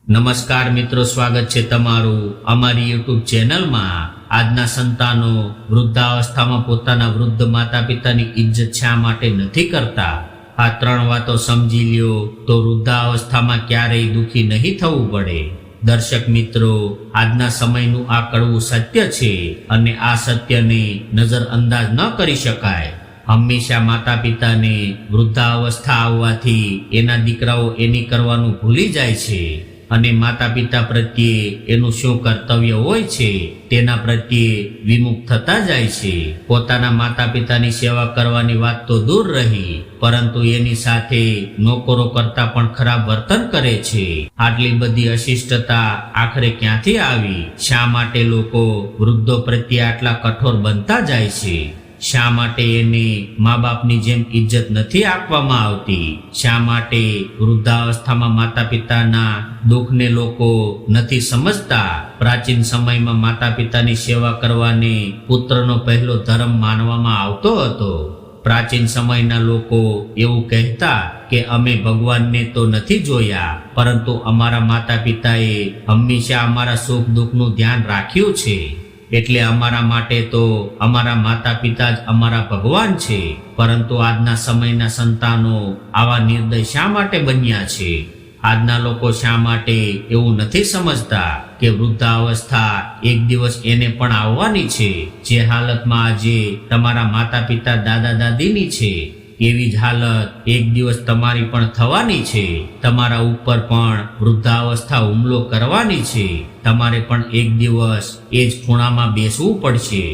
નમસ્કાર મિત્રો, સ્વાગત છે તમારું અમારી યુટ્યુબ ચેનલમાં। આજના સંતાનો વૃદ્ધાવસ્થામાં પોતાના વૃદ્ધ માતા પિતાની ઇજ્જત શા માટે નથી કરતા? આ 3 વાતો સમજી લ્યો તો વૃદ્ધાવસ્થામાં ક્યારેય દુઃખી નહીં થવું પડે। દર્શક મિત્રો, આજના સમયનું આ કડવું સત્ય છે અને આ સત્યને નજરઅંદાજ ન કરી શકાય। હંમેશા માતા પિતાને વૃદ્ધાવસ્થા આવવાથી એના દીકરાઓ એની કરવાનું ભૂલી જાય છે અને માતા પિતા પ્રત્યે એનું શું કર્તવ્ય હોય છે તેના પ્રત્યે વિમુખ થતા જાય છે। પોતાના માતા પિતાની સેવા કરવાની વાત તો દૂર રહી, પરંતુ એની સાથે નોકરો કરતા પણ ખરાબ વર્તન કરે છે। આટલી બધી અશિષ્ટતા આખરે ક્યાંથી આવી? શા માટે લોકો વૃદ્ધો પ્રત્યે આટલા કઠોર બનતા જાય છે? શા માટે એને મા બાપની જેમ ઇજ્જત નથી આપવામાં આવતી? શા માટે વૃદ્ધાવસ્થામાં માતા પિતાના દુઃખને લોકો નથી સમજતા? પ્રાચીન સમયમાં માતા પિતાની સેવા કરવાને પુત્રનો પહેલો ધર્મ માનવામાં આવતો હતો। પ્રાચીન સમયના લોકો એવું કહેતા કે અમે ભગવાનને તો નથી જોયા, પરંતુ અમારા માતા પિતાએ હંમેશા અમારા સુખ દુઃખનું ધ્યાન રાખ્યું છે, એટલે અમારા માટે તો અમારા માતા પિતા જ અમારા ભગવાન છે। પરંતુ આજના સમયના સંતાનો આવા નિર્દય શા માટે બન્યા છે? આજના લોકો શા માટે એવું નથી સમજતા કે વૃદ્ધાવસ્થા એક દિવસ એને પણ આવવાની છે? જે હાલતમાં આજે તમારા માતા પિતા દાદા દાદીની છે, એવી જ હાલત એક દિવસ તમારી પણ થવાની છે। તમારા ઉપર પણ વૃદ્ધાવસ્થા હુમલો કરવાની છે। તમારે પણ એક દિવસ એ જ ખૂણામાં બેસવું પડશે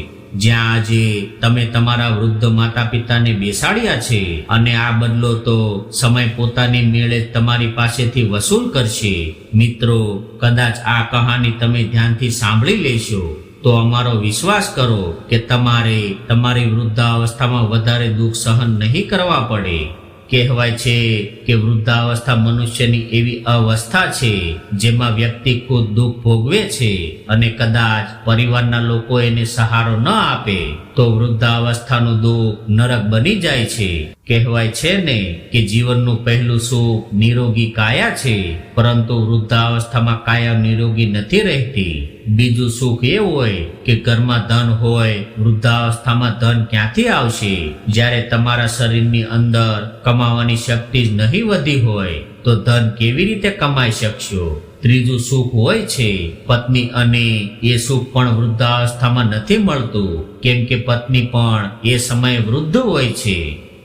જ્યાં આજે તમે તમારા વૃદ્ધ માતા પિતાને બેસાડ્યા છે, અને આ બદલો તો સમય પોતાની મેળે તમારી પાસેથી વસૂલ કરશે। મિત્રો, કદાચ આ કહાની તમે ધ્યાનથી સાંભળી લેશો તો અમારો વિશ્વાસ કરો કે તમારે તમારી વૃદ્ધાવસ્થામાં વધારે દુઃખ સહન નહીં કરવા પડે। કહેવાય છે કે વૃદ્ધાવસ્થા મનુષ્યની એવી અવસ્થા છે જેમાં વ્યક્તિ ખુદ દુઃખ ભોગવે છે, અને કદાચ પરિવારના લોકો એને સહારો ન આપે તો વૃદ્ધાવસ્થાનું દુઃખ નરક બની જાય છે। કહેવાય છે ને કે જીવનનું પહેલું સુખ નિરોગી કાયા છે, પરંતુ વૃદ્ધાવસ્થામાં કાયા નિરોગી નથી રહેતી। બીજું સુખ એ હોય કે ઘરમાં ધન હોય, વૃદ્ધાવસ્થામાં ધન ક્યાંથી આવશે? જ્યારે તમારા શરીરની અંદર કમાવાની શક્તિ જ નહીં વધી હોય તો ધન કેવી રીતે કમાઈ શકશો? ત્રીજું સુખ હોય છે પત્ની, અને એ સુખ પણ વૃદ્ધાવસ્થામાં નથી મળતું, કેમ કે પત્ની પણ એ સમયે વૃદ્ધ હોય છે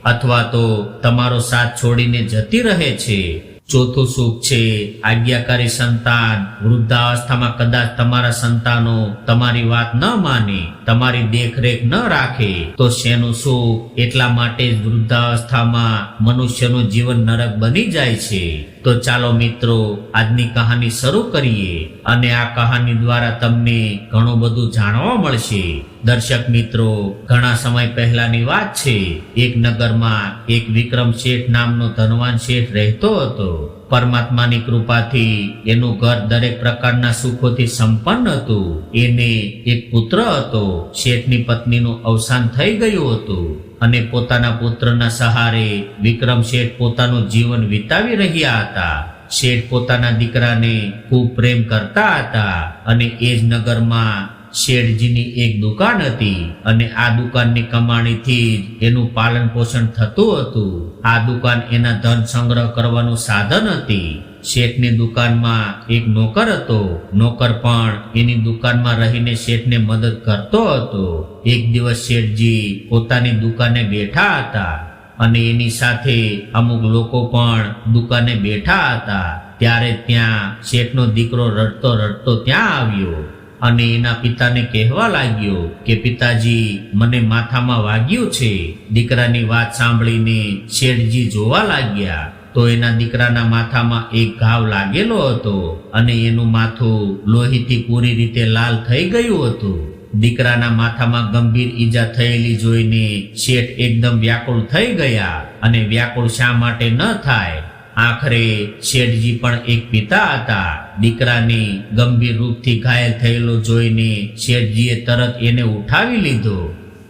અથવા તો તમારો સાથ છોડીને જતી રહે છે। ચોથું સુખ છે આજ્ઞાકારી સંતાન। વૃદ્ધાવસ્થામાં કદાચ તમારા સંતાનો તમારી વાત ન માને, તમારી દેખરેખ ન રાખે તો શેનું સુખ? એટલા માટે જ વૃદ્ધાવસ્થામાં મનુષ્યનું જીવન નરક બની જાય છે। તો ચાલો મિત્રો, આજની કહાની શરૂ કરીએ, અને આ કહાની દ્વારા તમને ઘણું બધું જાણવા મળશે। દર્શક મિત્રો, ઘણા સમય પહેલાની વાત છે। એક નગરમાં એક વિક્રમ શેઠ નામનો ધનવાન શેઠ રહેતો હતો। પરમાત્માની કૃપાથી એનું ઘર દરેક પ્રકારના સુખોથી સંપન્ન હતું। એને એક પુત્ર હતો। શેઠની પત્નીનું અવસાન થઈ ગયું હતું, અને પોતાના પુત્રના સહારે વિક્રમ શેઠ પોતાનું જીવન વિતાવી રહ્યા હતા। શેઠ પોતાના દીકરાને ખૂબ પ્રેમ કરતા હતા, અને એ જ નગરમાં શેઠજીની એક દુકાન હતી, અને આ દુકાનની કમાણીથી જ એનું પાલન પોષણ થતું હતું। આ દુકાન એના ધન સંગ્રહ કરવાનું સાધન હતી। શેઠની દુકાનમાં એક નોકર હતો। નોકર પણ એની દુકાનમાં રહીને શેઠને મદદ કરતો હતો। એક દિવસ શેઠજી પોતાની દુકાને બેઠા હતા, અને એની સાથે અમુક લોકો પણ દુકાને બેઠા હતા। ત્યારે ત્યાં શેઠનો દીકરો રડતો રડતો ત્યાં આવ્યો, અને એના પિતાને કહેવા લાગ્યો કે પિતાજી, મને માથામાં વાગ્યું છે। દીકરાની વાત સાંભળીને શેઠજી જોવા લાગ્યા તો એના દીકરાના માથામાં એક ઘાવ લાગેલો હતો, અને એનું માથું લોહીથી પૂરી રીતે લાલ થઈ ગયું હતું। દીકરાના માથામાં ગંભીર ઈજા થયેલી જોઈને શેઠ એકદમ વ્યાકુળ થઈ ગયા, અને વ્યાકુળ શા માટે ન થાય? આખરે શેઠજી પણ એક પિતા હતા। દીકરાને ગંભીર રૂપથી ઘાયલ થયેલો જોઈને શેઠજીએ તરત એને ઉઠાવી લીધો,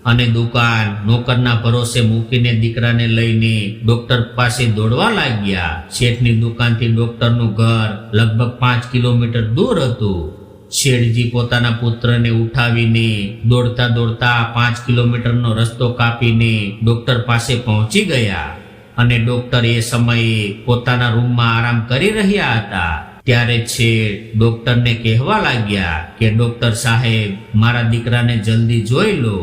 અને દુકાન નોકરના ભરોસે મૂકીને દીકરાને લઈને ડોક્ટર પાસે દોડવા લાગ્યા. શેઠની દુકાનથી ડોક્ટરનું ઘર લગભગ 5 કિલોમીટર દૂર હતું. શેઠજી પોતાના પુત્રને ઉઠાવીને દોડતા દોડતા 5 કિલોમીટરનો રસ્તો કાપીને ડોક્ટર પાસે પહોંચી ગયા અને ડોક્ટર એ સમયે પોતાના રૂમમાં આરામ કરી રહ્યા હતા. ત્યારે શેઠ ડોક્ટરને કહેવા લાગ્યા કે ડોક્ટર સાહેબ, મારા દીકરાને જલ્દી જોઈ લો.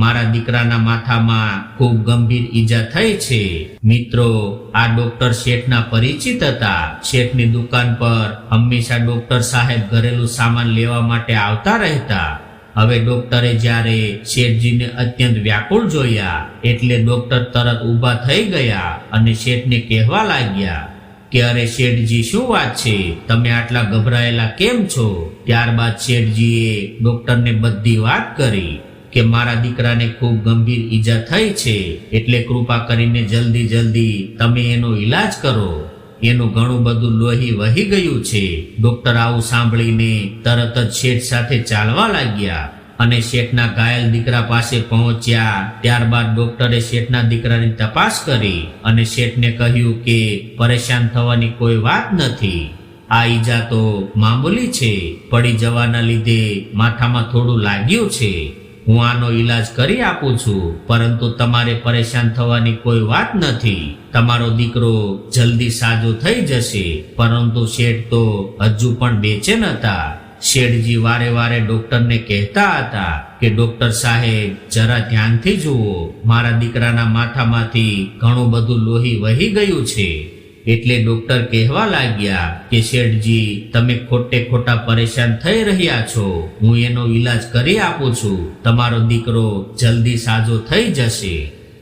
મારા દીકરાના માથામાં ખૂબ ગંભીર ઈજા થઈ છે. મિત્રો, આ ડોક્ટર શેઠના પરિચિત હતા. શેઠની દુકાન પર હંમેશા ડોક્ટર સાહેબ ઘરેલું સામાન લેવા માટે આવતા રહેતા. હવે ડોક્ટરે જ્યારે શેઠજીને અત્યંત વ્યાકુળ જોયા એટલે ડોક્ટર તરત ઊભા થઈ ગયા અને શેઠને કહેવા લાગ્યા કે અરે શેઠજી, શું વાત છે? તમે આટલા ગભરાયેલા કેમ છો? ત્યારબાદ શેઠજીએ ડોક્ટરને બધી વાત કરી કે મારા દીકરાને ખૂબ ગંભીર ઈજા થઈ છે, એટલે કૃપા કરીને જલ્દી તમે એનો ઈલાજ કરો. એનું ઘણું બધું લોહી વહી ગયું છે. ડોક્ટર આવું સાંભળીને તરત જ શેઠ સાથે ચાલવા લાગ્યા અને શેઠના ઘાયલ દીકરા પાસે પહોંચ્યા. ત્યારબાદ ડોક્ટરે શેઠના દીકરાની તપાસ કરી અને શેઠને કહ્યું કે પરેશાન થવાની કોઈ વાત નથી. આ ઈજા તો મામૂલી છે. પડી જવાના લીધે માથામાં થોડું લાગ્યું છે. હું આનો ઈલાજ કરી આપું છું, પરંતુ તમારે પરેશાન થવાની કોઈ વાત નથી. તમારો દીકરો જલ્દી સાજો થઈ જશે. પરંતુ શેઠ તો હજુ પણ બેચેન હતા. શેઠજી વારે વારે ડોક્ટરને કહેતા હતા કે ડોક્ટર સાહેબ, જરા ધ્યાનથી જુઓ, મારા દીકરાના માથામાંથી ઘણું બધું લોહી વહી ગયું છે. એટલે ડોક્ટર કહેવા લાગ્યા કે શેઠજી, તમે ખોટા પરેશાન થઈ રહ્યા છો. હું એનો ઈલાજ કરી આપું છું. તમારો દીકરો જલ્દી સાજો થઈ જશે.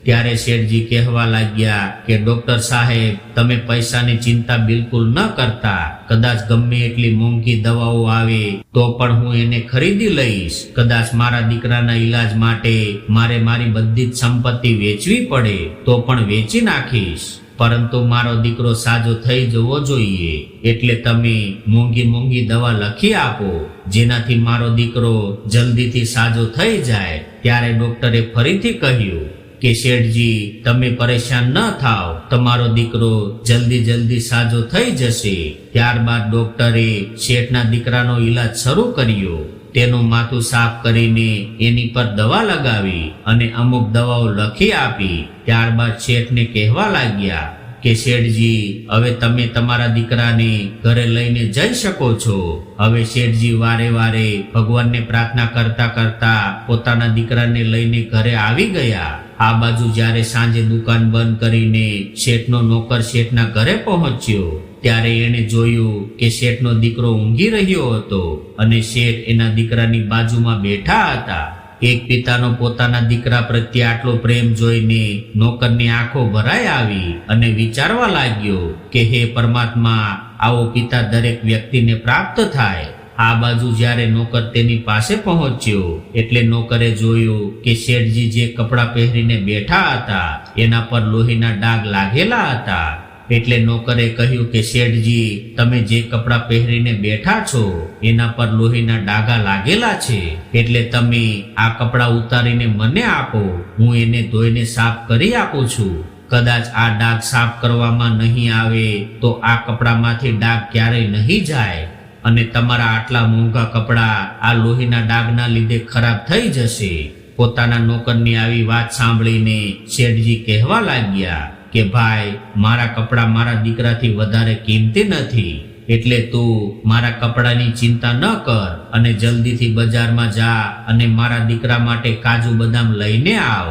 ત્યારે શેઠજી કહેવા લાગ્યા કે ડોક્ટર સાહેબ, તમે પૈસાની ચિંતા બિલકુલ ન કરતા. કદાચ ગમે એટલી મોંઘી દવાઓ આવે તો પણ હું એને ખરીદી લઈશ. કદાચ મારા દીકરાના ઈલાજ માટે મારે મારી બધી જ સંપત્તિ વેચવી પડે તો પણ વેચી નાખીશ. પરંતુ મારો દીકરો સાજો થઈ જવો જોઈએ. એટલે તમે મોંઘી દવા લખી આપો, જેનાથી મારો દીકરો જલ્દીથી સાજો થઈ જાય. ત્યારે ડોક્ટરે ફરીથી કહ્યું કે શેઠજી, તમે પરેશાન ન થાવ, તમારો દીકરો જલ્દી સાજો થઈ જશે. ત્યારબાદ ડોક્ટરે શેઠના દીકરાનો ઈલાજ શરૂ કર્યો. તેનું માથું સાફ કરીને એની પર દવા લગાવી અને અમુક દવાઓ લખી આપી. ત્યારબાદ શેઠને કહેવા લાગ્યા કે શેઠજી, હવે તમે તમારા દીકરાને ઘરે લઈને જઈ શકો છો. હવે શેઠજી વારે વારે ભગવાનને પ્રાર્થના કરતા પોતાના દીકરાને લઈને ઘરે આવી ગયા. આ બાજુ જ્યારે સાંજે દુકાન બંધ કરીને શેઠનો નોકર શેઠના ઘરે પહોંચ્યો ત્યારે એણે જોયું કે શેઠનો દીકરો ઊંઘી રહ્યો હતો અને શેઠ એના દીકરાની બાજુમાં બેઠા હતા. એક પિતાનો પોતાના દીકરા પ્રત્યે આટલો પ્રેમ જોઈને નોકરની આંખો ભરાઈ આવી અને વિચારવા લાગ્યો કે હે પરમાત્મા, આવો પિતા દરેક વ્યક્તિને પ્રાપ્ત થાય. આ બાજુ જ્યારે નોકર તેની પાસે પહોંચ્યો એટલે નોકરે જોયું કે શેઠજી જે કપડાં પહેરીને બેઠા હતા એના પર લોહીના ડાઘ લાગેલા હતા. એટલે નોકરે કહ્યું કે શેઠજી, તમે જે કપડાં પહેરીને બેઠા છો એના પર લોહીના ડાઘા લાગેલા છે. એટલે તમે આ કપડાં ઉતારીને મને આપો, હું એને ધોઈને સાફ કરી આપું છું. કદાચ આ ડાઘ સાફ કરવામાં નહીં આવે તો આ કપડામાંથી ડાઘ ક્યારેય નહીં જાય અને તમારા આટલા મોંઘા કપડાં આ લોહીના ડાઘના લીધે ખરાબ થઈ જશે. પોતાના નોકરની આવી વાત સાંભળીને શેઠજી કહેવા લાગ્યા કે ભાઈ, મારા કપડાં મારા દીકરાથી વધારે કિંમતી નથી. એટલે તું મારા કપડાની ચિંતા ન કર અને જલ્દીથી બજારમાં જા અને મારા દીકરા માટે કાજુ બદામ લઈને આવ.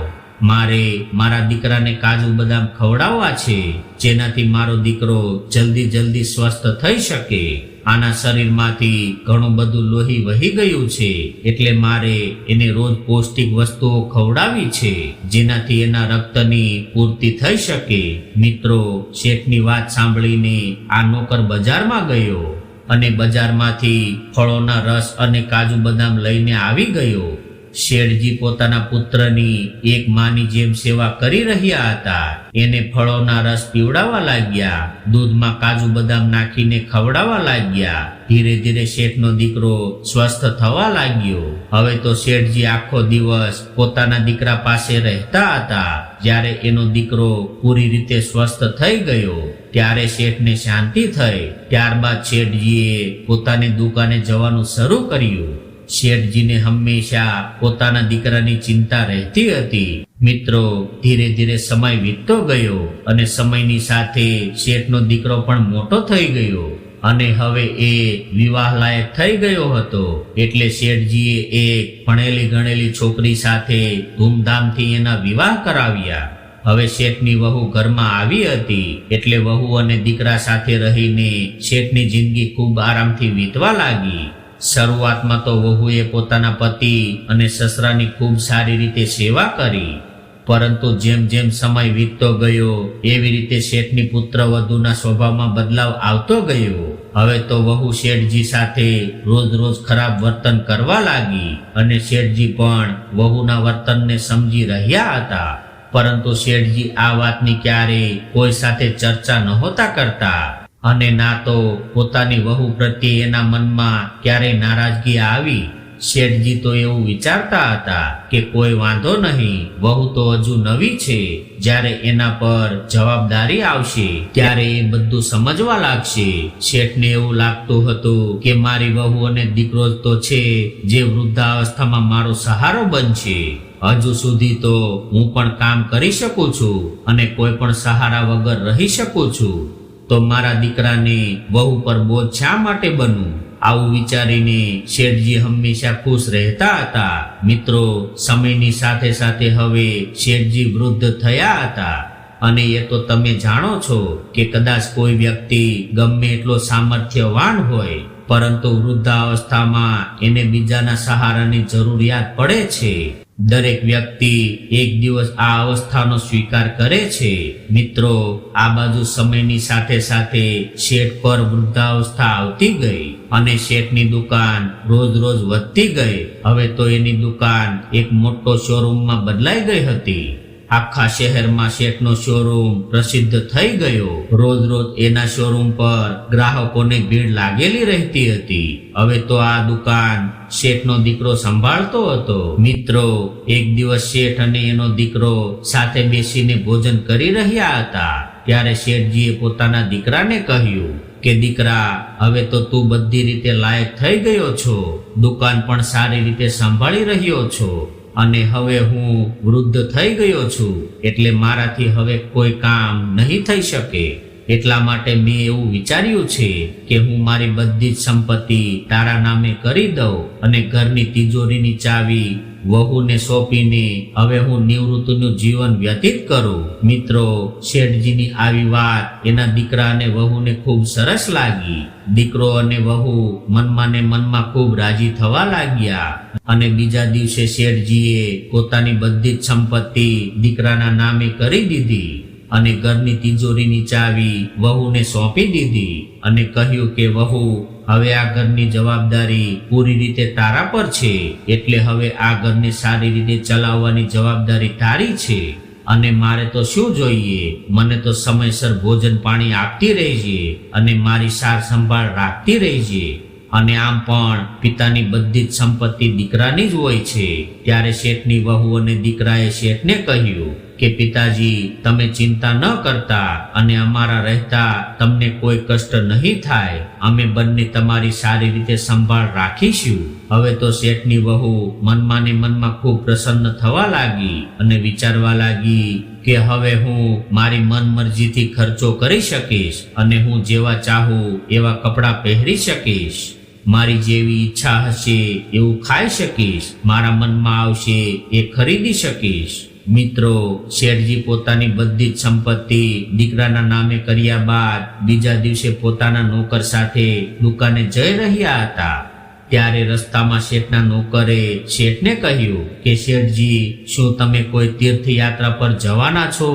મારે મારા દીકરાને કાજુ બદામ ખવડાવવા છે, જેનાથી મારો દીકરો જલ્દી સ્વસ્થ થઈ શકે. આના શરીરમાંથી ઘણું બધું લોહી વહી ગયું છે, એટલે મારે એને રોજ પૌષ્ટિક વસ્તુઓ ખવડાવી છે, જેનાથી એના રક્તની પૂર્તિ થઈ શકે. મિત્રો, શેઠની વાત સાંભળીને આ નોકર બજારમાં ગયો અને બજારમાંથી ફળોના રસ અને કાજુ બદામ લઈને આવી ગયો. શેઠજી પોતાના પુત્રની એક માની જેમ સેવા કરી રહ્યા હતા. એને ફળોના રસ પીવડાવવા લાગ્યા, દૂધમાં કાજુ બદામ નાખીને ખવડાવવા લાગ્યા. ધીરે ધીરે શેઠનો દીકરો સ્વસ્થ થવા લાગ્યો. હવે તો શેઠજી આખો દિવસ પોતાના દીકરા પાસે રહેતા હતા. જ્યારે એનો દીકરો પૂરી રીતે સ્વસ્થ થઈ ગયો ત્યારે શેઠને શાંતિ થઈ. ત્યારબાદ શેઠજીએ પોતાની દુકાને જવાનું શરૂ કર્યું. શેઠજીને હંમેશા પોતાના દીકરાની ચિંતા રહેતી હતી. મિત્રો, ધીરે ધીરે સમય વીતતો ગયો અને સમયની સાથે શેઠનો દીકરો પણ મોટો થઈ ગયો અને હવે એ વિવાહ લાયક થઈ ગયો હતો. એટલે શેઠજીએ એક ભણેલી ગણેલી છોકરી સાથે ધૂમધામથી એના વિવાહ કરાવ્યા. હવે શેઠની વહુ ઘરમાં આવી હતી એટલે વહુ અને દીકરા સાથે રહીને શેઠની જિંદગી ખૂબ આરામથી વીતવા લાગી. શરૂઆતમાં તો વહુએ પોતાના પતિ અને સસરાની ખૂબ સારી રીતે સેવા કરી, પરંતુ જેમ જેમ સમય વીતતો ગયો એવી રીતે શેઠની પુત્રવધૂના સ્વભાવમાં બદલાવ આવતો ગયો. હવે તો વહુ શેઠજી સાથે રોજ રોજ ખરાબ વર્તન કરવા લાગી અને શેઠજી પણ વહુના વર્તનને સમજી રહ્યા હતા. પરંતુ શેઠજી આ વાતની ક્યારેય કોઈ સાથે ચર્ચા નહોતા કરતા અને ના તો પોતાની વહુ પ્રત્યે એના મનમાં ક્યારેય નારાજગી આવી. શેઠજી તો એવું વિચારતા હતા કે કોઈ વાંધો નહીં, વહુ તો હજુ નવી છે, જ્યારે એના પર જવાબદારી આવશે ત્યારે એ બધું સમજવા લાગશે. શેઠને એવું લાગતું હતું કે મારી વહુ અને દીકરો જ તો છે જે વૃદ્ધાવસ્થામાં મારો સહારો બનશે. હજુ સુધી તો હું પણ કામ કરી શકું છું અને કોઈ પણ સહારા વગર રહી શકું છું, તો મારા દીકરાને વહુ પર બોજ શા માટે બનવું? આવું વિચારીને શેઠજી હંમેશા ખુશ રહેતા હતા. મિત્રો, સમયની સાથે સાથે હવે શેઠજી વૃદ્ધ થયા હતા અને એ તો તમે જાણો છો કે કદાચ કોઈ વ્યક્તિ ગમે એટલો સામર્થ્યવાન હોય પરંતુ વૃદ્ધાવસ્થામાં એને બીજાના સહારાની જરૂરિયાત પડે છે. દરેક વ્યક્તિ એક દિવસ આ અવસ્થાનો સ્વીકાર કરે છે. મિત્રો, આ બાજુ સમયની સાથે સાથે શેઠ પર વૃદ્ધાવસ્થા આવતી ગઈ અને શેઠની દુકાન રોજ રોજ વધતી ગઈ. હવે તો એની દુકાન એક મોટો શોરૂમમાં બદલાઈ ગઈ હતી. આખા શહેરમાં શેઠનો શોરૂમ પ્રસિદ્ધ થઈ ગયો. રોજ રોજ એના શોરૂમ પર ગ્રાહકોને ભીડ લાગેલી રહેતી હતી. હવે તો આ દુકાન શેઠનો દીકરો સંભાળતો હતો. મિત્રો, એક દિવસ શેઠ અને એનો દીકરો સાથે બેસીને ભોજન કરી રહ્યા હતા. ત્યારે શેઠજીએ પોતાના દીકરાને કહ્યું કે દીકરા, હવે તો તું બધી રીતે લાયક થઈ ગયો છો, દુકાન પણ સારી રીતે સંભાળી રહ્યો છો અને હવે હું વૃદ્ધ થઈ ગયો છું એટલે મારાથી હવે કોઈ કામ નહીં થઈ શકે. એટલા માટે મેં એવું વિચાર્યું છે કે હું મારી બધી જ સંપત્તિ તારા નામે કરી દઉં અને ઘરની તિજોરીની ચાવી વહુને સોંપીને હવે હું નિવૃત્તિનું જીવન વ્યતીત કરું. મિત્રો, શેઠજીની આવી વાત એના દીકરા અને વહુને ખૂબ સરસ લાગી. દીકરો અને વહુ મનમાં ને મનમાં ખૂબ રાજી થવા લાગ્યા અને બીજા દિવસે શેઠજીએ પોતાની બધી જ સંપત્તિ દીકરાના નામે કરી દીધી અને ઘરની તિજોરીની ચાવી વહુને સોંપી દીધી અને કહ્યું કે વહુ, હવે આ ઘરની જવાબદારી પૂરી રીતે તારા પર છે, એટલે હવે આ ઘરને સારી રીતે ચલાવવાની જવાબદારી તારી છે અને મારે તો શું જોઈએ, મને તો સમયસર ભોજન પાણી આપતી રહેજે અને મારી સાર સંભાળ રાખતી રહેજે. અને આમ પણ પિતાની બધી જ સંપત્તિ દીકરાની જ હોય છે. ત્યારે શેઠની વહુ અને દીકરાએ શેઠને કહ્યું કે પિતાજી, તમે ચિંતા ન કરતા અને અમારા રહેતા તમને કોઈ કષ્ટ નહીં થાય. અમે બંને તમારી સારી રીતે સંભાળ રાખીશું. હવે તો શેઠની વહુ મનમાં ને મનમાં ખૂબ પ્રસન્ન થવા લાગી અને વિચારવા લાગી કે હવે હું મારી મન મરજીથી ખર્ચો કરી શકીશ અને હું જેવા ચાહું એવા કપડાં પહેરી શકીશ. મારી જેવી ઈચ્છા હશે એવું ખાઈ શકીશ, મારા મનમાં આવશે એ ખરીદી શકીશ. મિત્રો, શેઠજી પોતાની બધી જ સંપત્તિ દીકરાના નામે કર્યા બાદ બીજા દિવસે પોતાના નોકર સાથે દુકાને જઈ રહ્યા હતા. ત્યારે રસ્તામાં શેઠના નોકરે શેઠને કહ્યું કે શેઠજી, શું તમે કોઈ તીર્થયાત્રા પર જવાના છો?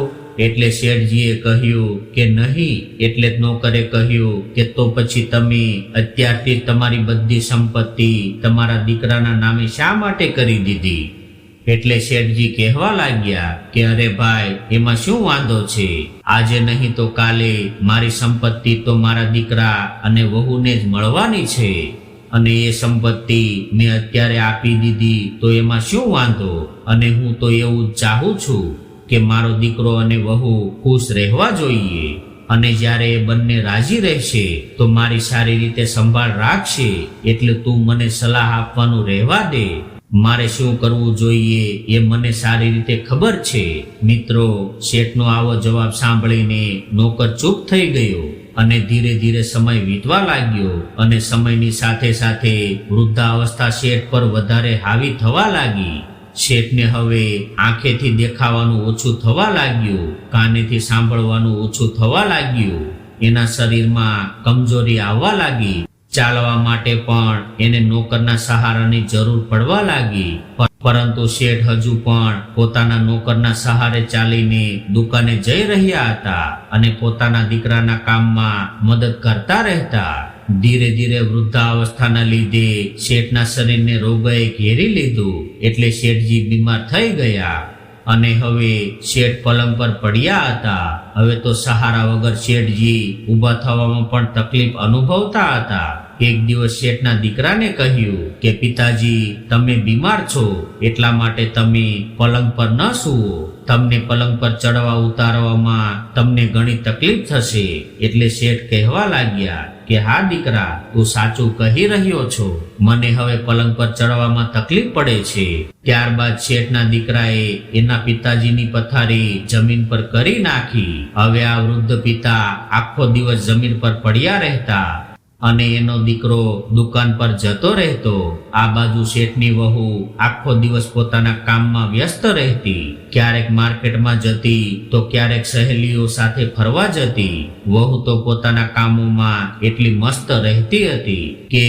એટલે શેઠજીએ કહ્યું કે નહીં. એટલે નોકરે કહ્યું કે તો પછી તમે અત્યારથી તમારી બધી સંપત્તિ તમારા દીકરાના નામે શા માટે કરી દીધી? એટલે શેઠજી કહેવા લાગ્યા કે અરે ભાઈ, એમાં શું વાંધો છે? આજે નહીં તો કાલે મારી સંપત્તિ તો મારા દીકરા અને વહુને જ મળવાની છે, અને એ સંપત્તિ મેં અત્યારે આપી દીધી તો એમાં શું વાંધો? અને હું તો એવું જ ચાહું છું કે મારો દીકરો અને વહુ ખુશ રહેવા જોઈએ, અને જ્યારે એ બંને રાજી રહેશે તો મારી સારી રીતે સંભાળ રાખશે. એટલે તું મને સલાહ આપવાનું રહેવા દે. મારે શું કરવું જોઈએ એ મને સારી રીતે ખબર છે. મિત્રો, શેઠનો આવો જવાબ સાંભળીને નોકર ચૂપ થઈ ગયો, અને ધીરે ધીરે સમય વીતવા લાગ્યો, અને સમયની સાથે સાથે વૃદ્ધાવસ્થા શેઠ પર વધારે હાવી થવા લાગી. શેઠને હવે આંખેથી દેખાવાનું ઓછું થવા લાગ્યું, કાનેથી સાંભળવાનું ઓછું થવા લાગ્યું, એના શરીરમાં કમજોરી આવવા લાગી. ચાલવા માટે પણ એને નોકરના સહારાની જરૂર પડવા લાગી. પરંતુ શેઠ હજુ પણ પોતાના નોકરના સહારે ચાલીને દુકાને જઈ રહ્યા હતા અને પોતાના દીકરાના કામમાં મદદ કરતા રહેતા. ધીરે ધીરે વૃદ્ધાવસ્થાના લીધે શેઠના શરીરને રોગોએ ઘેરી લીધું, એટલે શેઠજી બીમાર થઈ ગયા, અને હવે શેઠ પલંગ પર પડ્યા હતા. હવે તો સહારા વગર શેઠજી ઊભા થવામાં પણ તકલીફ અનુભવતા હતા. એક દિવસ શેઠના દીકરાને કહ્યું કે પિતાજી, તમે બીમાર છો, એટલા માટે તમે પલંગ પર ન સૂવો. તમને પલંગ પર ચડવા ઉતારવામાં તમને ઘણી તકલીફ થશે. એટલે શેઠ કહેવા લાગ્યા કે હા દીકરા, તું સાચું કહી રહ્યો છો, મને હવે પલંગ પર ચડવામાં તકલીફ પડે છે. ત્યારબાદ શેઠના દીકરાએ એના પિતાજીની પથારી જમીન પર કરી નાખી. હવે આ વૃદ્ધ પિતા આખો દિવસ જમીન પર પડ્યા રહેતા, અને એનો દીકરો દુકાન પર જતો રહેતો. આ બાજુ શેઠની વહુ આખો દિવસ પોતાના કામમાં વ્યસ્ત રહેતી. ક્યારેક માર્કેટમાં જતી તો ક્યારેક સહેલીઓ સાથે ફરવા જતી. વહુ તો પોતાના કામોમાં એટલી મસ્ત રહેતી હતી કે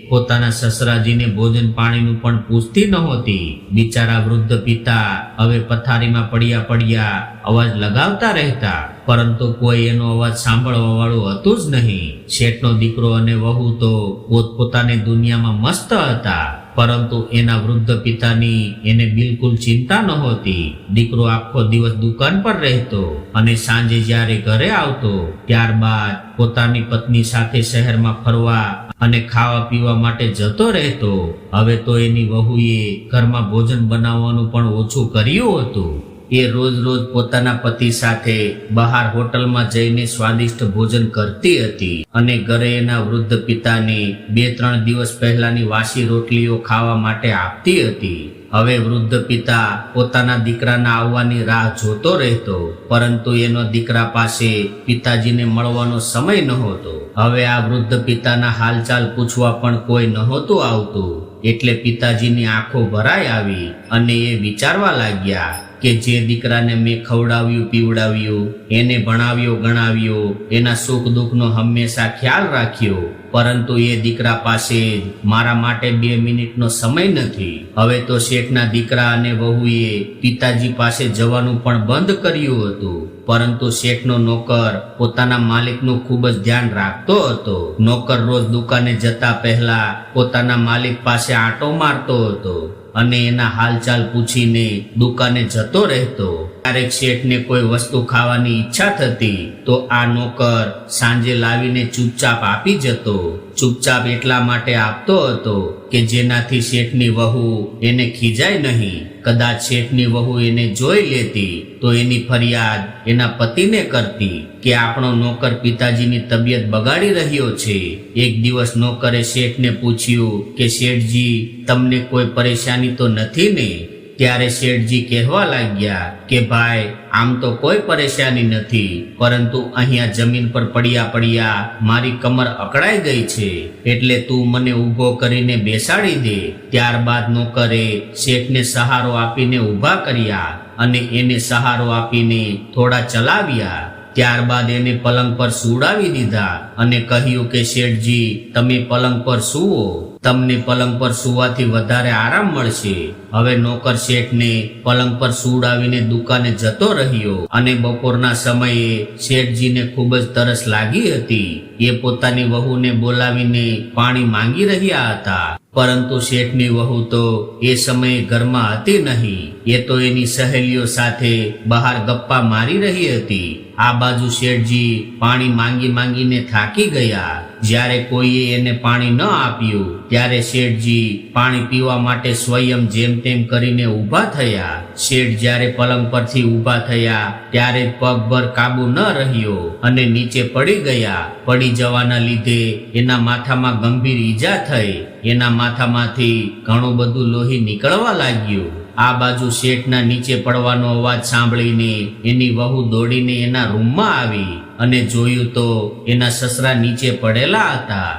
પોતાના સસરાજીને ભોજન પાણીનું પણ પૂછતી નહોતી. બિચારા વૃદ્ધ પિતા હવે પથારીમાં પડ્યા પડ્યા અવાજ લગાવતા રહેતા, પરંતુ કોઈ એનો અવાજ સાંભળવા વાળું હતું જ નહીં. શેઠનો દીકરો અને વહુ તો પોતપોતાની દુનિયામાં મસ્ત હતા, પરંતુ એના વૃદ્ધ પિતાની એને બિલકુલ ચિંતા નહોતી. દીકરો આખો દિવસ દુકાન પર રહેતો, અને સાંજે જ્યારે ઘરે આવતો ત્યારબાદ પોતાની પત્ની સાથે શહેરમાં ફરવા અને ખાવા પીવા માટે જતો રહેતો. હવે તો એની વહુએ ઘરમાં ભોજન બનાવવાનું પણ ઓછું કર્યું હતું. એ રોજ રોજ પોતાના પતિ સાથે બહાર હોટલમાં જઈને સ્વાદિષ્ટ ભોજન કરતી હતી, અને ઘરે એના વૃદ્ધ પિતાને 2-3 દિવસ પહેલાની વાસી રોટલીઓ ખાવા માટે આપતી હતી. હવે વૃદ્ધ પિતા પોતાના દીકરાના આવવાની રાહ જોતો રહેતો, પરંતુ એનો દીકરા પાસે પિતાજીને મળવાનો સમય નહોતો. હવે આ વૃદ્ધ પિતાના હાલચાલ પૂછવા પણ કોઈ નહોતું આવતું. એટલે પિતાજીની આંખો ભરાઈ આવી, અને એ વિચારવા લાગ્યા કે જે દીકરાને મેં ખવડાવ્યું પીવડાવ્યું, એને ભણાવ્યો ગણાવ્યો, એના સુખ દુઃખનો હંમેશા ખ્યાલ રાખ્યો, પરંતુ એ દીકરા પાસે જ મારા માટે 2 મિનિટનો સમય નથી. હવે તો શેઠના દીકરા અને વહુએ પિતાજી પાસે જવાનું પણ બંધ કર્યું હતું, પરંતુ શેઠનો નોકર પોતાના માલિકનું ખૂબ જ ધ્યાન રાખતો હતો. નોકર રોજ દુકાને જતા પહેલા પોતાના માલિક પાસે આંટો મારતો હતો, અને એના હાલચાલ પૂછીને દુકાને જતો રહેતો. ક્યારેક શેઠને કોઈ વસ્તુ ખાવાની ઈચ્છા થતી તો આ નોકર સાંજે લાવીને ચૂપચાપ આપી જતો. ચૂપચાપ એટલા માટે આપતો હતો કે જેનાથી શેઠની વહુ એને ખીજાય નહીં. કદાચ શેઠની વહુ એને જોઈ લેતી તો એની ફરિયાદ એના પતિને કરતી કે આપણો નોકર પિતાજીની તબિયત બગાડી રહ્યો છે. એક દિવસ નોકરે શેઠને પૂછ્યું કે શેઠજી, તમને કોઈ પરેશાની તો નથી ને? ત્યારે શેઠજી કહેવા લાગ્યા કે ભાઈ, આમ તો કોઈ પરેશાની નથી, પરંતુ અહીંયા જમીન પર પડ્યા પડ્યા મારી કમર અકળાઈ ગઈ છે, એટલે તું મને ઊભો કરીને બેસાડી દે. ત્યારબાદ નોકરે શેઠને સહારો આપીને ઊભા કર્યા, અને એને સહારો આપીને થોડા ચલાવ્યા. ત્યારબાદ એને પલંગ પર સુવડાવી દીધા અને કહ્યું કે શેઠજી, તમે પલંગ પર સૂવો, તમને પલંગ પર સૂવાથી વધારે આરામ મળશે. હવે નોકર શેઠને પલંગ પર સુવડાવીને દુકાને જતો રહ્યો અને બપોરના સમયે શેઠજીને ખૂબ જ તરસ લાગી હતી. એ પોતાની વહુને બોલાવીને પાણી માંગી રહ્યા હતા, પરંતુ શેઠની વહુ તો એ સમયે ઘરમાં હતી નહીં. એ તો એની સહેલીઓ સાથે બહાર ગપ્પા મારી રહી હતી. આ બાજુ શેઠજી પાણી માંગી માંગીને થાકી ગયા. જ્યારે કોઈએ એને પાણી ન આપ્યું ત્યારે શેઠજી પાણી પીવા માટે સ્વયં જેમ તેમ કરીને ઊભા થયા. શેઠ જ્યારે પલંગ પરથી ઊભા થયા ત્યારે પગભર કાબુ ન રહ્યો અને નીચે પડી ગયા. પડી જવાના લીધે એના માથામાં ગંભીર ઈજા થઈ. એના માથામાંથી ઘણું બધું લોહી નીકળવા લાગ્યું. આ બાજુ શેઠના નીચે પડવાનો અવાજ સાંભળીને એની વહુ દોડીને એના રૂમમાં આવી અને જોયું તો એના સસરા નીચે પડેલા હતા.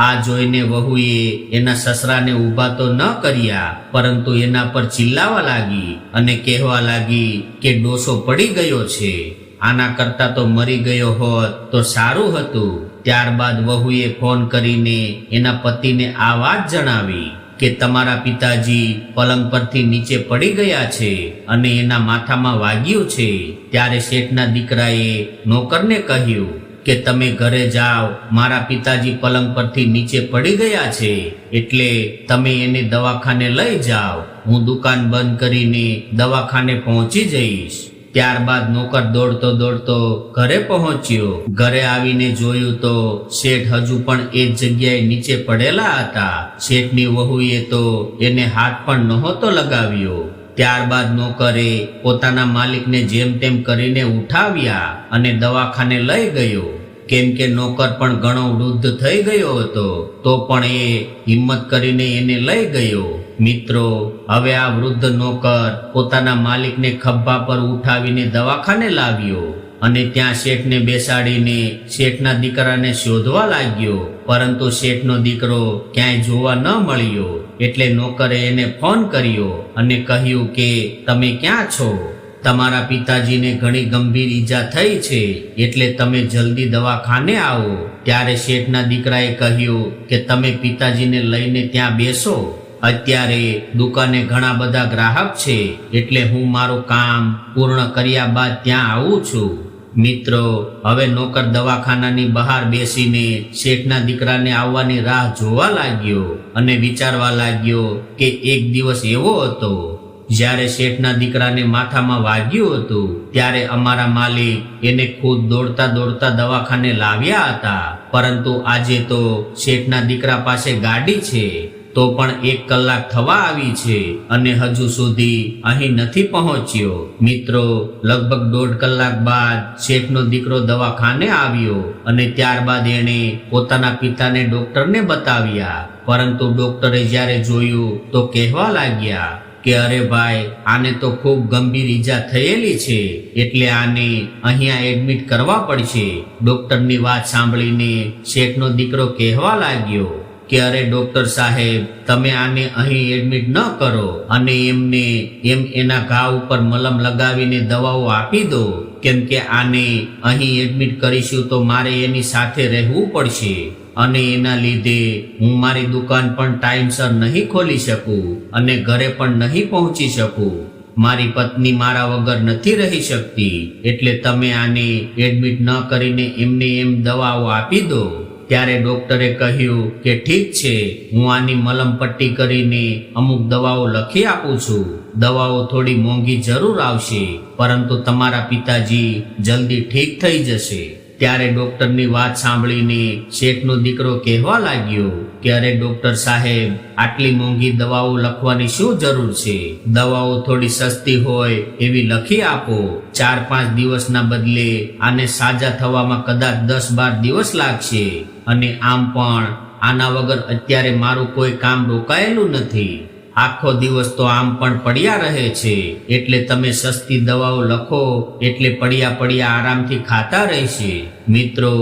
આ જોઈને વહુએ એના સસરાને ઊભા તો ન કર્યા, પરંતુ એના પર ચિલ્લાવા લાગી અને કહેવા લાગી કે ડોસો પડી ગયો છે, આના કરતા તો મરી ગયો હોત તો સારું હતું. ત્યારબાદ વહુએ ફોન કરીને એના પતિને આ વાત જણાવી કે તમારા પિતાજી પલંગ પરથી નીચે પડી ગયા છે અને એના માથામાં વાગ્યું છે. ત્યારે શેઠના દીકરાએ નોકરને કહ્યું કે તમે ઘરે જાઓ, મારા પિતાજી પલંગ પરથી નીચે પડી ગયા છે, એટલે તમે એને દવાખાને લઈ જાઓ. હું દુકાન બંધ કરીને દવાખાને પહોંચી જઈશ. ત્યારબાદ નોકર દોડતો દોડતો ઘરે પહોંચ્યો. ઘરે આવીને જોયું તો શેઠ હજુ પણ એ જ જગ્યાએ નીચે પડેલા હતા. શેઠની વહુએ તો એને હાથ પણ નહોતો લગાવ્યો. ત્યારબાદ નોકરે પોતાના માલિકને જેમ તેમ કરીને ઉઠાવ્યા અને દવાખાને લઈ ગયો. કેમ કે નોકર પણ ઘણો વૃદ્ધ થઈ ગયો હતો, તો પણ એ હિંમત કરીને એને લઈ ગયો. મિત્રો, હવે આ વૃદ્ધ નોકર પોતાના માલિકને ખભા પર ઉઠાવીને દવાખાને લાવ્યો અને ત્યાં શેઠને બેસાડીને શેઠના દીકરાને શોધવા લાગ્યો, પરંતુ શેઠનો દીકરો ક્યાંય જોવા ન મળ્યો. એટલે નોકરે એને ફોન કર્યો અને કહ્યું કે તમે ક્યાં છો? તમારા પિતાજીને ઘણી ગંભીર ઈજા થઈ છે, એટલે તમે જલ્દી દવાખાને આવો. ત્યારે શેઠના દીકરાએ કહ્યું કે તમે પિતાજીને લઈને ત્યાં બેસો, અત્યારે દુકાને ઘણા બધા ગ્રાહક છે, એટલે હું મારું કામ પૂર્ણ કર્યા બાદ ત્યાં આવું છું. મિત્રો, હવે નોકર દવાખાનાની બહાર બેસીને શેઠના દીકરાને આવવાની રાહ જોવા લાગ્યો અને વિચારવા લાગ્યો કે એક દિવસ એવો હતો જ્યારે શેઠના દીકરાને માથામાં વાગ્યું હતું, ત્યારે અમારા માલિક એને ખુદ દોડતા દોડતા દવાખાને લાવ્યા હતા, પરંતુ આજે તો શેઠના દીકરા પાસે ગાડી છે, તો પણ 1 કલાક થવા આવી છે અને હજુ સુધી અહીં નથી પહોંચ્યો. મિત્રો, લગભગ 1.5 કલાક બાદ શેઠનો દીકરો દવાખાને આવ્યો અને ત્યારબાદ એણે પોતાના પિતાને ડોક્ટરને બતાવ્યા, પરંતુ ડોક્ટરે જ્યારે જોયું તો કહેવા લાગ્યા કે અરે ભાઈ, આને તો ખૂબ ગંભીર ઈજા થયેલી છે, એટલે આને અહીંયા એડમિટ કરવા પડશે. ડોક્ટરની વાત સાંભળીને શેઠનો દીકરો કહેવા લાગ્યો કે અરે ડોક્ટર સાહેબ, તમે આને અહીં એડમિટ ન કરો અને એમને એના ઘા ઉપર મલમ લગાવીને દવાઓ આપી દો, કેમ કે આને અહીં એડમિટ કરીશું તો મારે એની સાથે રહેવું પડશે અને એના લીધે હું મારી દુકાન પણ ટાઈમસર નહીં ખોલી શકું અને ઘરે પણ નહીં પહોંચી શકું. મારી પત્ની મારા વગર નથી રહી શકતી, એટલે તમે આને એડમિટ ન કરીને એમને એમ દવાઓ આપી દો. ત્યારે ડોક્ટરે કહ્યું કે ઠીક છે, હું આની મલમ પટ્ટી કરીને અમુક દવાઓ લખી આપું છું. દવાઓ થોડી મોંઘી જરૂર આવશે, પરંતુ તમારા પિતાજી જલ્દી ઠીક થઈ જશે. ત્યારે ડોક્ટરની વાત સાંભળીને શેઠનો દીકરો કહેવા લાગ્યો કે અરે ડોક્ટર સાહેબ, આટલી મોંઘી દવાઓ લખવાની શું જરૂર છે? દવાઓ થોડી સસ્તી હોય એવી લખી આપો. 4-5 દિવસના બદલે આને સાજા થવામાં કદાચ 10-12 દિવસ લાગશે, અને આમ પણ આના વગર અત્યારે મારું કોઈ કામ રોકાયેલું નથી. આખો દિવસ તો આમ પણ પડ્યા રહે છે, એટલે તમે સસ્તી દવાઓ લખો એટલે પડ્યા પડ્યા આરામથી ખાતા રહેશે. મિત્રો,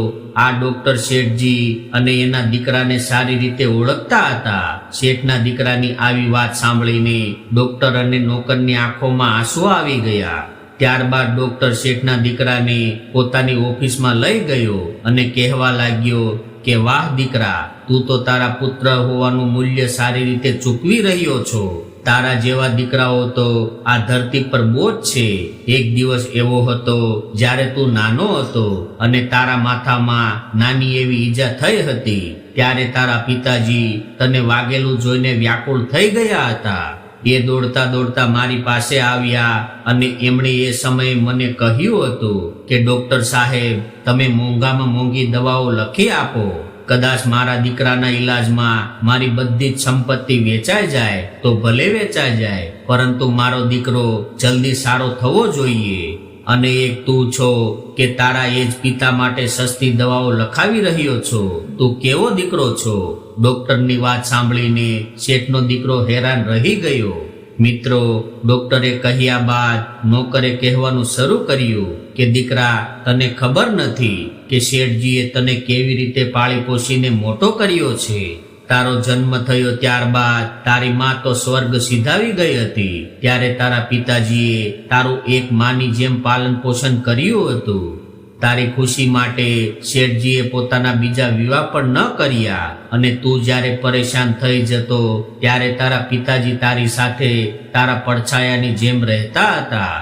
આ ડોક્ટર શેઠજી અને એના દીકરાને સારી રીતે ઓળખતા હતા. શેઠના દીકરાની આવી વાત સાંભળીને ડોક્ટર અને નોકરની આંખોમાં આંસુ આવી ગયા. ત્યારબાદ ડોક્ટર શેઠના દીકરાને પોતાની ઓફિસમાં લઈ ગયો અને કહેવા લાગ્યો કે વાહ દીકરા, તું તો તારા પુત્ર હોવાનું મૂલ્ય સારી રીતે ચૂકવી રહ્યો છો. તારા જેવા દીકરાઓ તો આ ધરતી પર બહુ જ છે. એક દિવસ એવો હતો જ્યારે તું નાનો હતો અને તારા માથામાં નાની એવી ઈજા થઈ હતી. ત્યારે તારા પિતાજી તને વાગેલું જોઈને વ્યાકુળ થઈ ગયા હતા. એ દોડતા દોડતા મારી પાસે આવ્યા અને એમણે એ સમયે મને કહ્યું હતું કે ડોક્ટર સાહેબ, તમે મોંઘામાં મોંઘી દવાઓ લખી આપો. કદાચ મારા દીકરાના ઈલાજમાં મારી બધી જ સંપત્તિ વેચાઈ જાય તો ભલે વેચાઈ જાય, પરંતુ મારો દીકરો જલ્દી સારો થવો જોઈએ. અને એક તું છો કે તારા એ જ પિતા માટે સસ્તી દવાઓ લખાવી રહ્યો છો. તું કેવો દીકરો છો? ડોક્ટરની વાત સાંભળીને શેઠનો દીકરો હેરાન રહી ગયો. મિત્રો, ડોક્ટરે કહ્યા બાદ નોકરે કહેવાનું શરૂ કર્યું કે દીકરા, તને ખબર નથી કે શેઠજીએ તને કેવી રીતે પાળી પોષીને મોટો કર્યો છે. તારો જન્મ થયો ત્યારબાદ તારી માં તો સ્વર્ગ સિધાવી ગઈ હતી. ત્યારે તારા પિતાજીએ તારું એક માની જેમ પાલન પોષણ કર્યું હતું. તારી ખુશી માટે શેઠજીએ પોતાના બીજા વિવાહ પણ ન કર્યા અને તું જ્યારે પરેશાન થઈ જતો ત્યારે તારા પિતાજી તારી સાથે તારા પડછાયાની જેમ રહેતા હતા.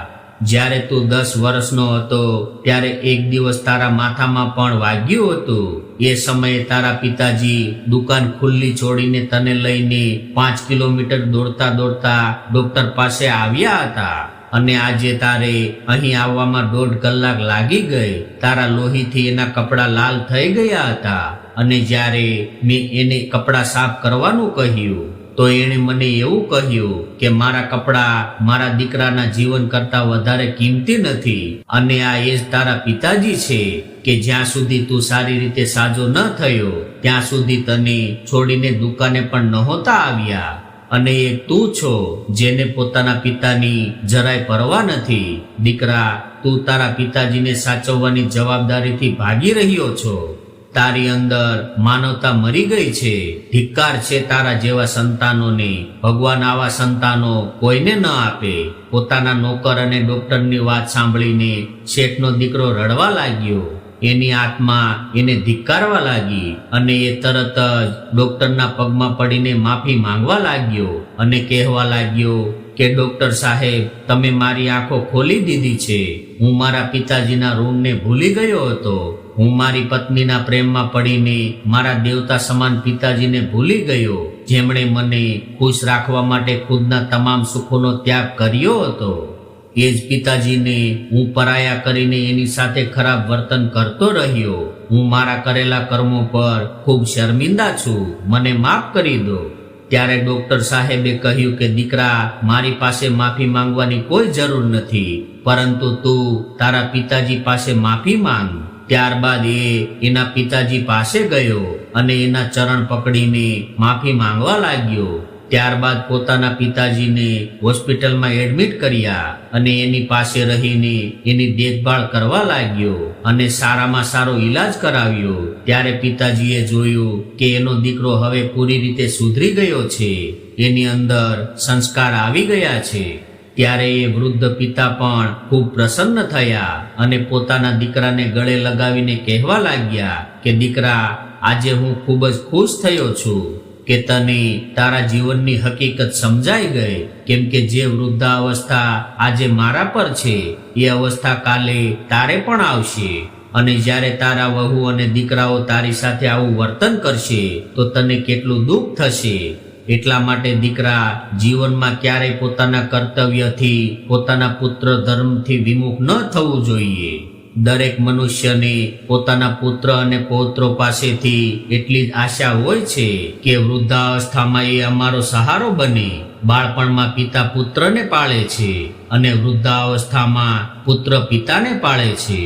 જ્યારે તું 10 વર્ષનો હતો ત્યારે એક દિવસ તારા માથામાં પણ વાગ્યું હતું. એ સમયે તારા પિતાજી દુકાન ખુલ્લી છોડીને તને લઈને 5 કિલોમીટર દોડતા દોડતા ડોક્ટર પાસે આવ્યા હતા. અને આજે તારે અહીં આવવામાં 1.5 કલાક લાગી ગઈ. તારા લોહીથી એના કપડાં લાલ થઈ ગયા હતા. અને જ્યારે મેં એને કપડાં સાફ કરવાનું કહ્યું તો એણે મને એવું કહ્યું કે મારા કપડાં મારા દીકરાના જીવન કરતા વધારે કિંમતી નથી. અને આ એ જ તારા પિતાજી છે કે જ્યાં સુધી તું સારી રીતે સાજો ન થયો ત્યાં સુધી તને છોડીને દુકાને પણ નહોતા આવ્યા. અને એક તું છો જેને પોતાના પિતાની જરાય પરવા નથી. દીકરા, તું તારા પિતાજીને સાચવવાની જવાબદારીથી ભાગી રહ્યો છો. તારી અંદર માનવતા મરી ગઈ છે. ધિક્કાર છે તારા જેવા સંતાનોને. ભગવાન આવા સંતાનો કોઈને ન આપે. પોતાના નોકર અને ડોક્ટરની વાત સાંભળીને શેઠનો દીકરો રડવા લાગ્યો. એની આત્મા એને ધિક્કારવા લાગી અને એ તરત જ ડોક્ટરના પગમાં પડીને માફી માંગવા લાગ્યો અને કહેવા લાગ્યો કે ડોક્ટર સાહેબ, તમે મારી આંખો ખોલી દીધી છે. હું મારા પિતાજીના ઋણને ભૂલી ગયો હતો. હું મારી પત્નીના પ્રેમમાં પડીને મારા દેવતા સમાન પિતાજીને ભૂલી ગયો, જેમણે મને ખુશ રાખવા માટે ખુદના તમામ સુખોનો ત્યાગ કર્યો હતો. એ જ પિતાજીને હું પરાયા કરીને એની સાથે ખરાબ વર્તન કરતો રહ્યો. હું મારા કરેલા કર્મો પર ખૂબ શર્મિંદા છું. મને માફ કરી દો. ત્યારે ડોક્ટર સાહેબે કહ્યું કે દીકરા, મારી પાસે માફી માંગવાની કોઈ જરૂર નથી, પરંતુ તું તારા પિતાજી પાસે માફી માંગ. ત્યારબાદ એ એના પિતાજી પાસે ગયો અને એના ચરણ પકડીને માફી માંગવા લાગ્યો. ત્યારબાદ પોતાના પિતાજીને હોસ્પિટલમાં એડમિટ કર્યા અને એની પાસે રહીને એની દેખભાળ કરવા લાગ્યો અને સારામાં સારો ઈલાજ કરાવ્યો. ત્યારે પિતાજીએ જોયું કે એનો દીકરો હવે પૂરી રીતે સુધરી ગયો છે. એની અંદર સંસ્કાર આવી ગયા છે. ત્યારે એ વૃદ્ધ પિતા પણ ખૂબ પ્રસન્ન થયા અને પોતાના દીકરાને ગળે લગાવીને કહેવા લાગ્યા કે દીકરા, આજે હું ખૂબ જ ખુશ થયો છું કે તને તારા જીવનની હકીકત સમજાઈ ગઈ. કેમ કે જે વૃદ્ધાવસ્થા આજે મારા પર છે એ અવસ્થા કાલે તારે પણ આવશે. અને જ્યારે તારા વહુ અને દીકરાઓ તારી સાથે આવું વર્તન કરશે તો તને કેટલું દુઃખ થશે. એટલા માટે દીકરા, જીવનમાં ક્યારેય પોતાના કર્તવ્યથી, પોતાના પુત્ર ધર્મથી વિમુખ ન થવું જોઈએ. દરેક મનુષ્યને પોતાના પુત્ર અને પૌત્રો પાસેથી એટલી જ આશા હોય છે કે વૃદ્ધાવસ્થામાં એ અમારો સહારો બને. બાળપણમાં પિતા પુત્રને પાળે છે અને વૃદ્ધાવસ્થામાં પુત્ર પિતાને પાળે છે.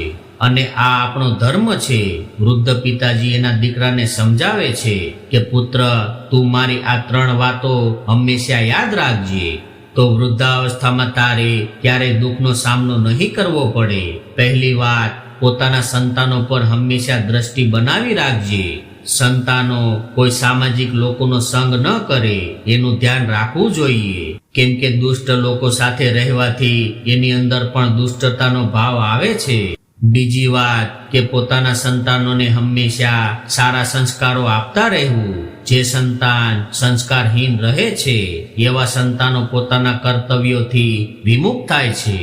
અને આ આપણો ધર્મ છે. વૃદ્ધ પિતાજી એના દીકરાને સમજાવે છે કે પુત્ર, તું મારી આ 3 વાતો હંમેશા યાદ રાખજે, તો વૃદ્ધાવસ્થામાં તારે ક્યારેય દુઃખનો સામનો નહીં કરવો પડે. પહેલી વાત, પોતાના સંતાનો પર હંમેશા દ્રષ્ટિ બનાવી રાખજે. સંતાનો કોઈ સામાજિક લોકોનો સંગ ન કરે એનું ધ્યાન રાખવું જોઈએ, કેમ કે દુષ્ટ લોકો સાથે રહેવાથી એની અંદર પણ દુષ્ટતાનો ભાવ આવે છે. બીજી વાત કે પોતાના સંતાનોને હંમેશા સારા સંસ્કારો આપતા રહેવું. જે સંતાન સંસ્કારહીન રહે છે એવા સંતાનો પોતાના કર્તવ્યોથી વિમુખ થાય છે,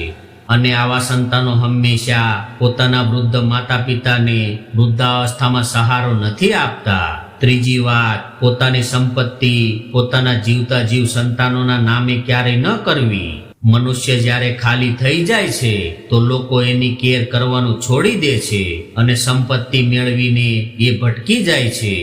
અને આવા સંતાનો હંમેશા પોતાના વૃદ્ધ માતા પિતાને વૃદ્ધાવસ્થામાં સહારો નથી આપતા. ત્રીજી વાત, પોતાની સંપત્તિ પોતાના જીવતા જીવ સંતાનોના નામે ક્યારેય ન કરવી. મનુષ્ય જ્યારે ખાલી થઈ જાય છે તો લોકો એની કેર કરવાનું છોડી દે છે અને સંપત્તિ મેળવીને એ ભટકી જાય છે.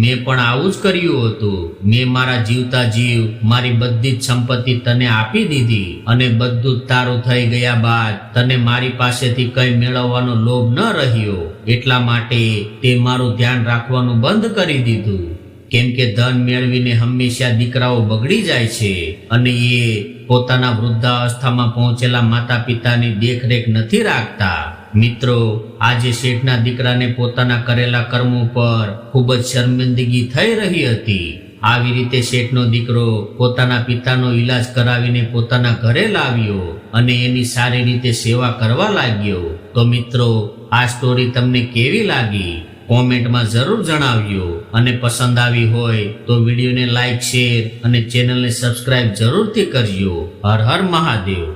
મેં પણ આવું જ કર્યું હતું. મેં મારા જીવતા જીવ મારી બધી જ સંપત્તિ તને આપી દીધી, અને બધું જ તારું થઈ ગયા બાદ તને મારી પાસેથી કંઈ મેળવવાનો લોભ ન રહ્યો, એટલા માટે તે મારું ધ્યાન રાખવાનું બંધ કરી દીધું. કેમ કે ધન મેળવીને હંમેશા દીકરાઓ બગડી જાય છે, અને એ પોતાના વૃદ્ધાવસ્થામાં પહોંચેલા માતા પિતાની દેખરેખ નથી રાખતા. મિત્રો, આજે શેઠના દીકરાને પોતાના કરેલા કર્મો પર ખૂબ જ શર્મિંદગી થઈ રહી હતી. આવી રીતે શેઠનો દીકરો પોતાના પિતાનો ઈલાજ કરાવીને પોતાના ઘરે લાવ્યો અને એની સારી રીતે સેવા કરવા લાગ્યો. તો મિત્રો, આ સ્ટોરી તમને કેવી લાગી કોમેન્ટમાં જરૂર જણાવજો, અને પસંદ આવી હોય તો વિડીયોને લાઈક, શેર અને ચેનલને સબસ્ક્રાઇબ જરૂરથી કરજો. હર હર મહાદેવ.